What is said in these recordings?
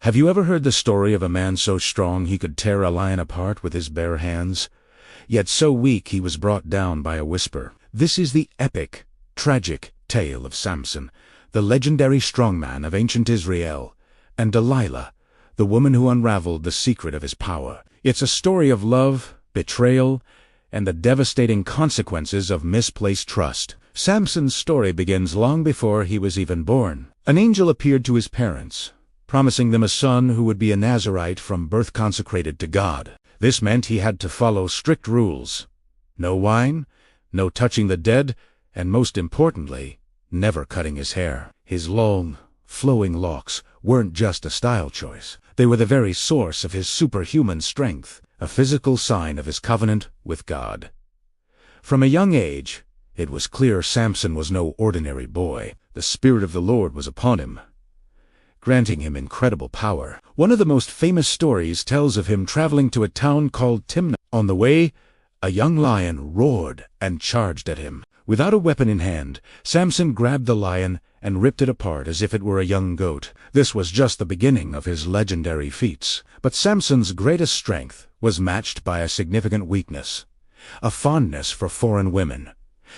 Have you ever heard the story of a man so strong he could tear a lion apart with his bare hands, yet so weak he was brought down by a whisper? This is the epic, tragic tale of Samson, the legendary strongman of ancient Israel, and Delilah, the woman who unraveled the secret of his power. It's a story of love, betrayal, and the devastating consequences of misplaced trust. Samson's story begins long before he was even born. An angel appeared to his parents, promising them a son who would be a Nazirite from birth consecrated to God. This meant he had to follow strict rules. No wine, no touching the dead, and most importantly, never cutting his hair. His long, flowing locks weren't just a style choice. They were the very source of his superhuman strength, a physical sign of his covenant with God. From a young age, it was clear Samson was no ordinary boy. The Spirit of the Lord was upon him, granting him incredible power. One of the most famous stories tells of him traveling to a town called Timnah. On the way, a young lion roared and charged at him. Without a weapon in hand, Samson grabbed the lion and ripped it apart as if it were a young goat. This was just the beginning of his legendary feats. But Samson's greatest strength was matched by a significant weakness: a fondness for foreign women,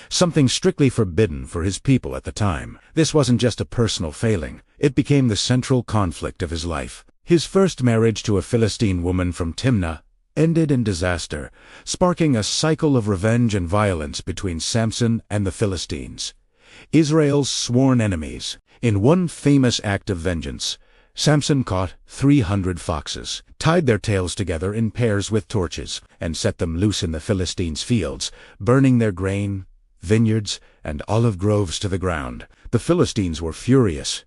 something strictly forbidden for his people at the time. This wasn't just a personal failing, it became the central conflict of his life. His first marriage to a Philistine woman from Timnah ended in disaster, sparking a cycle of revenge and violence between Samson and the Philistines, Israel's sworn enemies. In one famous act of vengeance, Samson caught 300 foxes, tied their tails together in pairs with torches, and set them loose in the Philistines' fields, burning their grain, vineyards, and olive groves to the ground. The Philistines were furious.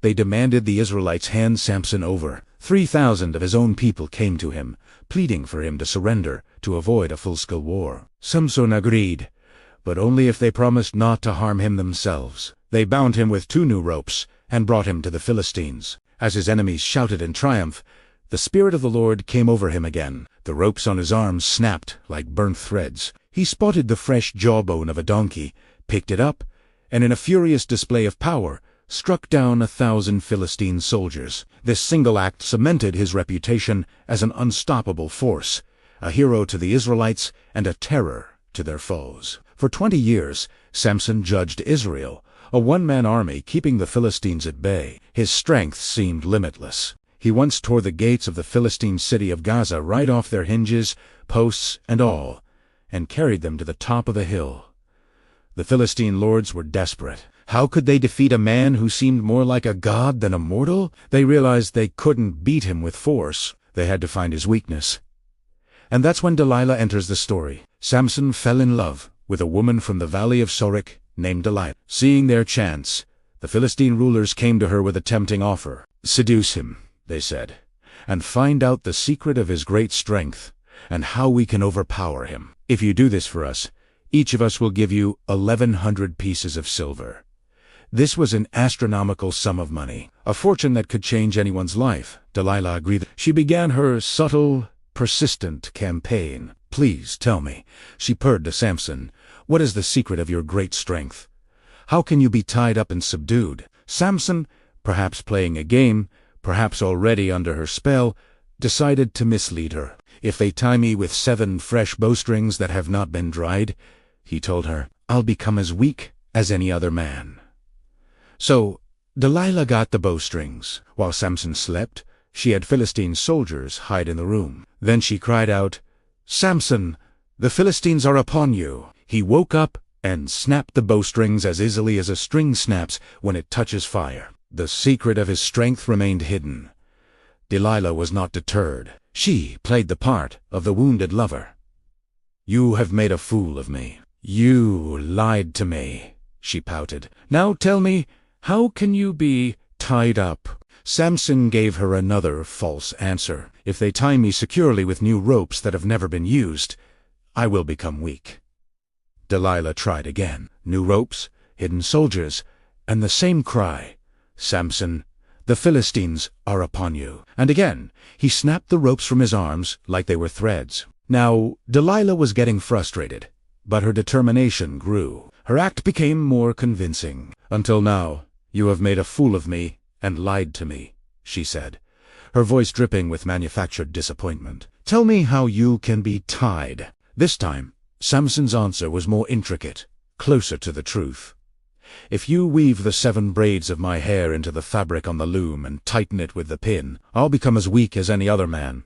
They demanded the Israelites hand Samson over. 3,000 of his own people came to him, pleading for him to surrender to avoid a full-scale war. Samson agreed, but only if they promised not to harm him themselves. They bound him with 2 new ropes and brought him to the Philistines. As his enemies shouted in triumph, the Spirit of the Lord came over him again. The ropes on his arms snapped like burnt threads. He spotted the fresh jawbone of a donkey, picked it up, and in a furious display of power, struck down 1,000 Philistine soldiers. This single act cemented his reputation as an unstoppable force, a hero to the Israelites and a terror to their foes. For 20 years, Samson judged Israel, a one-man army keeping the Philistines at bay. His strength seemed limitless. He once tore the gates of the Philistine city of Gaza right off their hinges, posts and all, and carried them to the top of a hill. The Philistine lords were desperate. How could they defeat a man who seemed more like a god than a mortal? They realized they couldn't beat him with force. They had to find his weakness. And that's when Delilah enters the story. Samson fell in love with a woman from the valley of Sorek named Delilah. Seeing their chance, the Philistine rulers came to her with a tempting offer. "Seduce him," they said, "and find out the secret of his great strength and how we can overpower him. If you do this for us, each of us will give you 1,100 pieces of silver." This was an astronomical sum of money, a fortune that could change anyone's life. Delilah agreed. She began her subtle, persistent campaign. "Please tell me," she purred to Samson, "what is the secret of your great strength? How can you be tied up and subdued?" Samson, perhaps playing a game, perhaps already under her spell, decided to mislead her. "If they tie me with 7 fresh bowstrings that have not been dried," he told her, "I'll become as weak as any other man." So Delilah got the bowstrings. While Samson slept, she had Philistine soldiers hide in the room. Then she cried out, "Samson, the Philistines are upon you." He woke up and snapped the bowstrings as easily as a string snaps when it touches fire. The secret of his strength remained hidden. Delilah was not deterred. She played the part of the wounded lover. "You have made a fool of me. You lied to me," she pouted. "Now tell me, how can you be tied up?" Samson gave her another false answer. "If they tie me securely with new ropes that have never been used, I will become weak." Delilah tried again. New ropes, hidden soldiers, and the same cry, "Samson, the Philistines are upon you." And again, he snapped the ropes from his arms like they were threads. Now, Delilah was getting frustrated, but her determination grew. Her act became more convincing. "Until now, you have made a fool of me and lied to me," she said. her voice dripping with manufactured disappointment. "Tell me how you can be tied." This time, Samson's answer was more intricate, closer to the truth. "If you weave the 7 braids of my hair into the fabric on the loom and tighten it with the pin, I'll become as weak as any other man."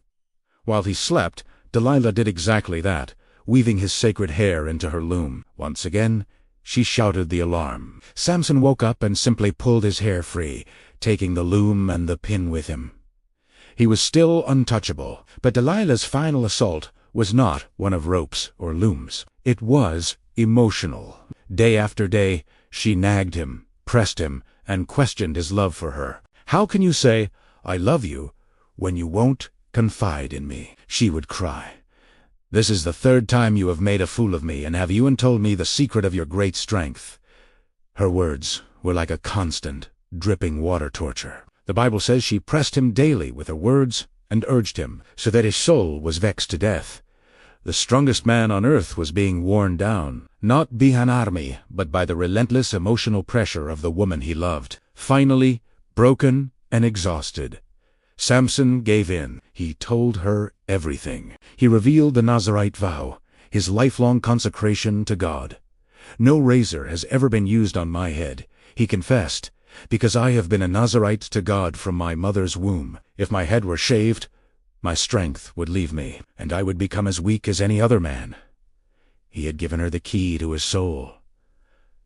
While he slept, Delilah did exactly that, weaving his sacred hair into her loom. Once again, she shouted the alarm. Samson woke up and simply pulled his hair free, taking the loom and the pin with him. He was still untouchable, but Delilah's final assault was not one of ropes or looms. It was emotional. Day after day, she nagged him, pressed him, and questioned his love for her. "How can you say, 'I love you,' when you won't confide in me?" she would cry. "This is the 3rd time you have made a fool of me, and have even told me the secret of your great strength." Her words were like a constant, dripping water torture. The Bible says she pressed him daily with her words and urged him, so that his soul was vexed to death. The strongest man on earth was being worn down, not by an army, but by the relentless emotional pressure of the woman he loved. Finally, broken and exhausted, Samson gave in. He told her everything. He revealed the Nazirite vow, his lifelong consecration to God. "No razor has ever been used on my head," he confessed, "because I have been a Nazirite to God from my mother's womb. If my head were shaved, my strength would leave me, and I would become as weak as any other man." He had given her the key to his soul.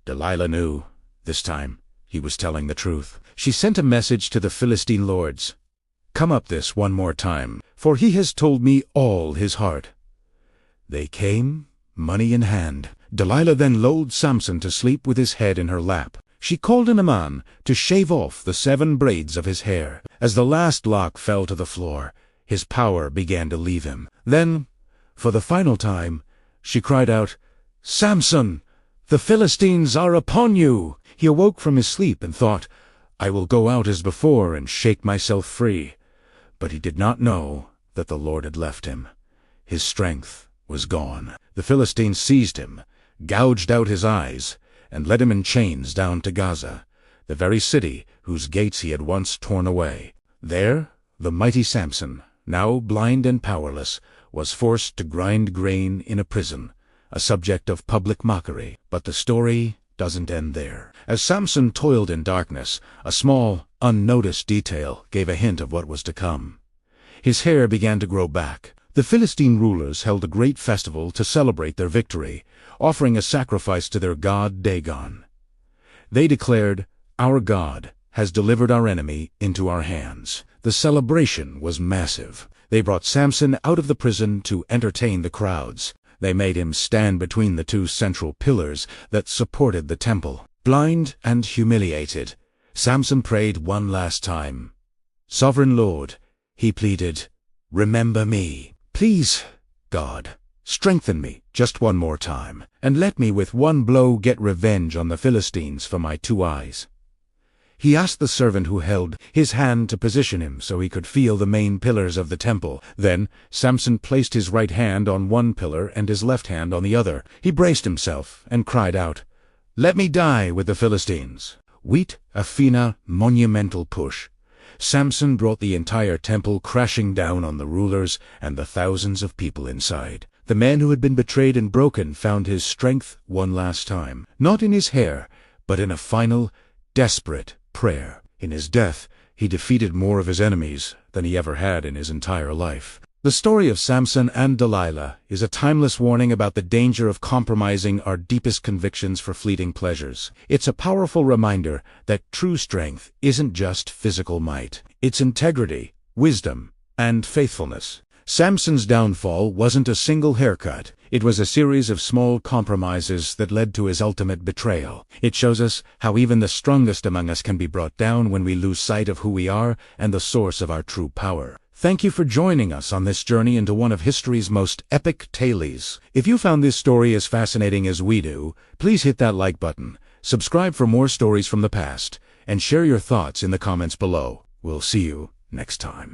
Delilah knew, this time, he was telling the truth. She sent a message to the Philistine lords. "Come up this one more time, for he has told me all his heart." They came, money in hand. Delilah then lulled Samson to sleep with his head in her lap. She called in a man to shave off the 7 braids of his hair. As the last lock fell to the floor, his power began to leave him. Then, for the final time, she cried out, "Samson, the Philistines are upon you!" He awoke from his sleep and thought, "I will go out as before and shake myself free." But he did not know that the Lord had left him. His strength was gone. The Philistines seized him, gouged out his eyes, and led him in chains down to Gaza, the very city whose gates he had once torn away. There, the mighty Samson, now blind and powerless, was forced to grind grain in a prison, a subject of public mockery. But the story doesn't end there. As Samson toiled in darkness, a small, unnoticed detail gave a hint of what was to come. His hair began to grow back. The Philistine rulers held a great festival to celebrate their victory, offering a sacrifice to their god Dagon. They declared, "Our God has delivered our enemy into our hands." The celebration was massive. They brought Samson out of the prison to entertain the crowds. They made him stand between the 2 central pillars that supported the temple. Blind and humiliated, Samson prayed one last time. "Sovereign Lord," he pleaded, "remember me. Please, God, strengthen me just one more time, and let me with one blow get revenge on the Philistines for my 2 eyes." He asked the servant who held his hand to position him so he could feel the main pillars of the temple. Then Samson placed his right hand on one pillar and his left hand on the other. He braced himself and cried out, "Let me die with the Philistines." With a fina monumental push, Samson brought the entire temple crashing down on the rulers and the thousands of people inside. The man who had been betrayed and broken found his strength one last time, not in his hair, but in a final, desperate prayer. In his death, he defeated more of his enemies than he ever had in his entire life. The story of Samson and Delilah is a timeless warning about the danger of compromising our deepest convictions for fleeting pleasures. It's a powerful reminder that true strength isn't just physical might. It's integrity, wisdom, and faithfulness. Samson's downfall wasn't a single haircut. It was a series of small compromises that led to his ultimate betrayal. It shows us how even the strongest among us can be brought down when we lose sight of who we are and the source of our true power. Thank you for joining us on this journey into one of history's most epic tales. If you found this story as fascinating as we do, please hit that like button, subscribe for more stories from the past, and share your thoughts in the comments below. We'll see you next time.